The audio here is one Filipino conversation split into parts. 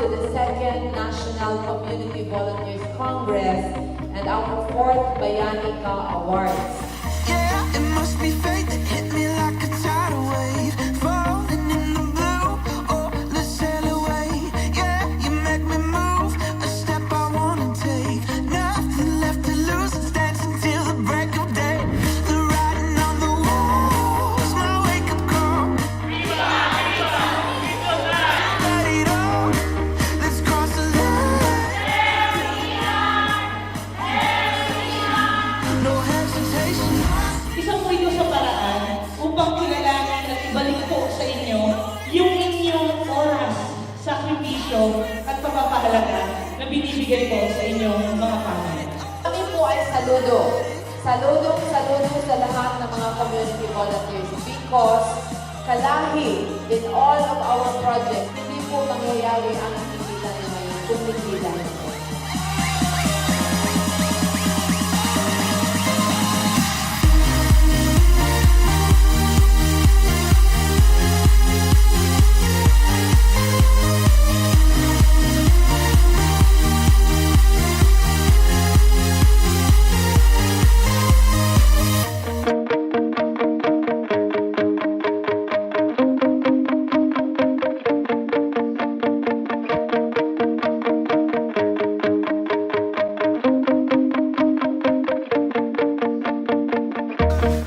to the second National Community Volunteers Congress and our fourth Bayani Ka Awards. Yeah, it must be fate that hit me like a tidal wave, falling in the blue. Oh, let's sail away. Yeah, you make me move a step I wanna take. Nothing left to lose. It's dancing till the break of day. The writing on the wall is my wake up call. Let it all. Let's cross the line. No hesitation. Isa po ito sa paraan upang kilalanin at ibalik po sa inyo yung inyong oras, sakripisyo at pagpapahalaga na binibigay po sa inyong mga pamilya. Kami po ay saludo. Saludo sa lahat ng mga community volunteers because kalahi in all of our projects, hindi po mangyayari ang nakikita niyo ngayon kung hindi dahil po.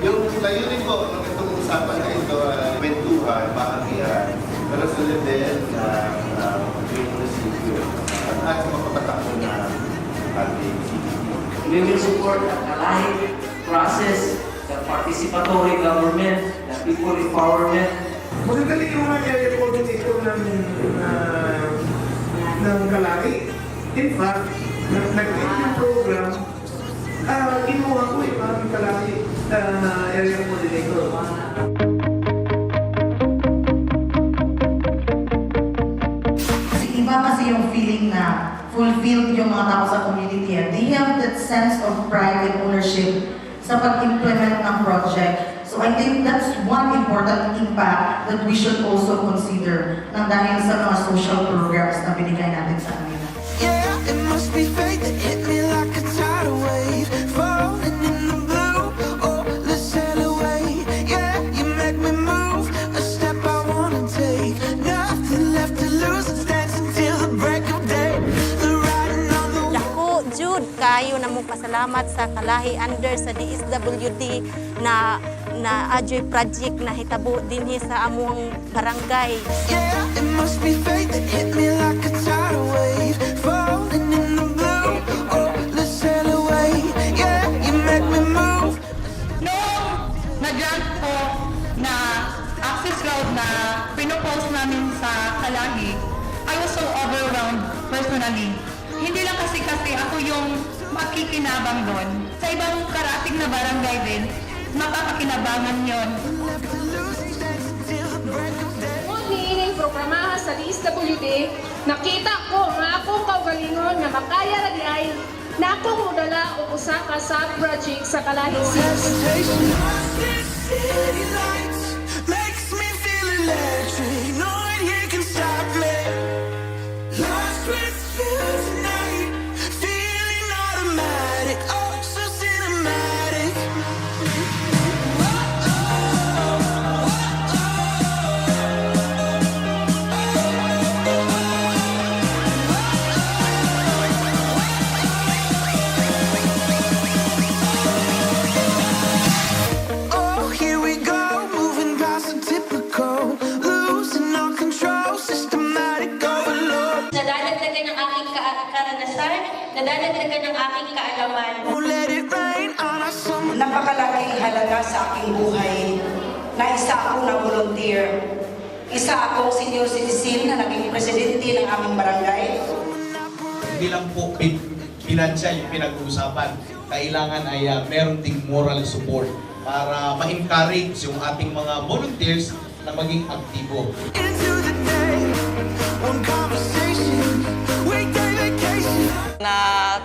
Yung layunin ko ng itong usapan na ito ay kwentuhan, bahagian, pero sa level ng Green Municipio at sa mapapatakbo na ating CDP. We will support the Kalahi process, the participatory government, the people empowerment. Magagaling yung mga area coordinator ng Kalahi. In fact, nag-create yung program, ginawa ko parang Kalahi area coordinator. Kasi iba kasi yung feeling na fulfilled yung mga tao sa community. They have that sense of pride and ownership sa pag-implement ng project. So I think that's one important impact that we should also consider nang dahil sa mga social programs na binigay natin sa kanila. Yeah, it must be fate that hit me like a tidal wave, falling in the blue. Oh, let's sail away. Yeah, you make me move a step I wanna take. Nothing left to lose. It's dancing till the break of day. The writing on the wall. Dako, Jude, kayo na mong pasalamat sa Kalahi under sa DSWD na Ajoy project na hitabo dinhi sa among barangay. Yeah, it must be fate that hit me like a tidal wave, falling in the blue. Oh, let's sail away. Yeah, you make me move. Noong nag-grant po na access road na pinopost namin sa Kalahi, I was so overwhelmed personally. Hindi lang kasi ako yung makikinabang doon. Sa ibang karating na barangay din, mapapakinabangan yon. Kung niining programahan sa DSWD, nakita ko nga akong kaugalingon nga makaya lagi ay na akong mudala o usa ka sa project sa Kalahi City. Hesitation. City lights makes me feel electric. No one here can stop me. Lost with you tonight, feeling automatic. Oh, so cinematic. Oh, here we go, moving past the typical, losing all control, systematic overload. Nadadagdagan ng aking karanasan, nadadagdagan ng aking kaalaman. Won't let it rain on our summer. Napakalaking halaga sa aking buhay na isa akong na-volunteer. Isa akong senior citizen na naging presidente ng aming barangay. Hindi lang po pinansya yung pinag-uusapan. Kailangan ay meron ding moral support para ma-encourage yung ating mga volunteers na maging aktibo. Into the day, one conversation, weekday vacation. Na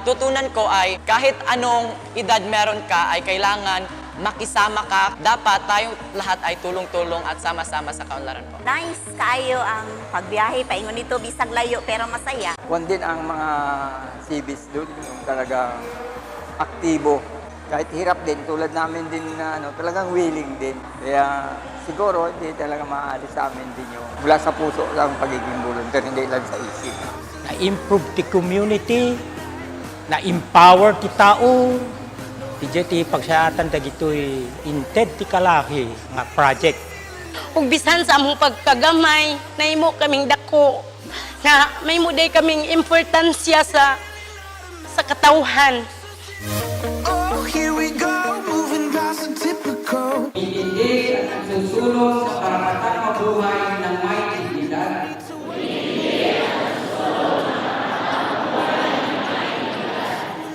tutunan ko ay kahit anong edad meron ka ay kailangan makisama ka. Dapat tayong lahat ay tulong-tulong at sama-sama sa kaunlaran po. Nice kaayo ang pagbiyahe, paingon nito bisag layo pero masaya. Kung din ang mga civis doon, yung talagang aktibo. Kahit hirap din, tulad namin din na talagang willing din. Kaya siguro hindi talaga maalis sa amin din yung mula sa puso ang pagiging volunteer, hindi lang sa isip. Na-improve the community, na-empower ti tao. Di pagsaatan dagitoy inted ti kalahi nga project. Ug bisan sa among pagkagamay, nahimo kaming dako na may muday kaming importansya sa katawhan. Oh, here we go, moving past the typical. Hindi at susunod sa karapatang mabuhay ng may dignidad.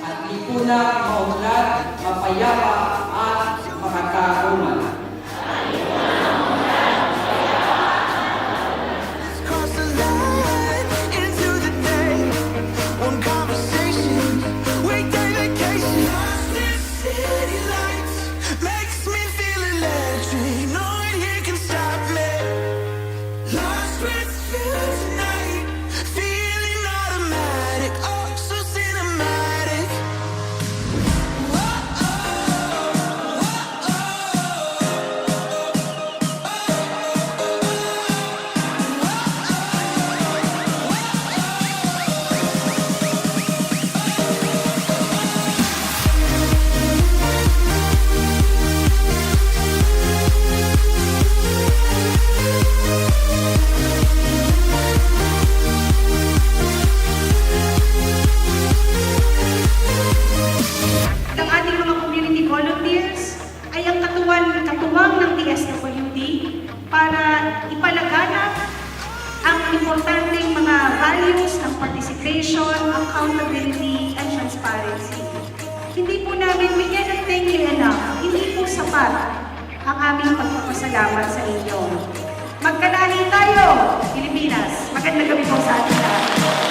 At lipunang maunlad, mapayapa at makatarungan. Cross the line into the day. One conversation, weekday vacation. Lost in city lights makes me feel electric. No one here can stop me. Lost with you tonight, feeling automatic. Oh, so cinematic. Ang ating mga community volunteers ay ang katuwang ng DSWD para ipalaganap ang importanteng mga values ng participation, accountability, and transparency. Hindi po namin bigyan ng thank you enough, hindi po sapat ang aming pagpapasalamat sa inyo. Magkalahi tayo, Pilipinas! Magandang gabi po sa ating lahat.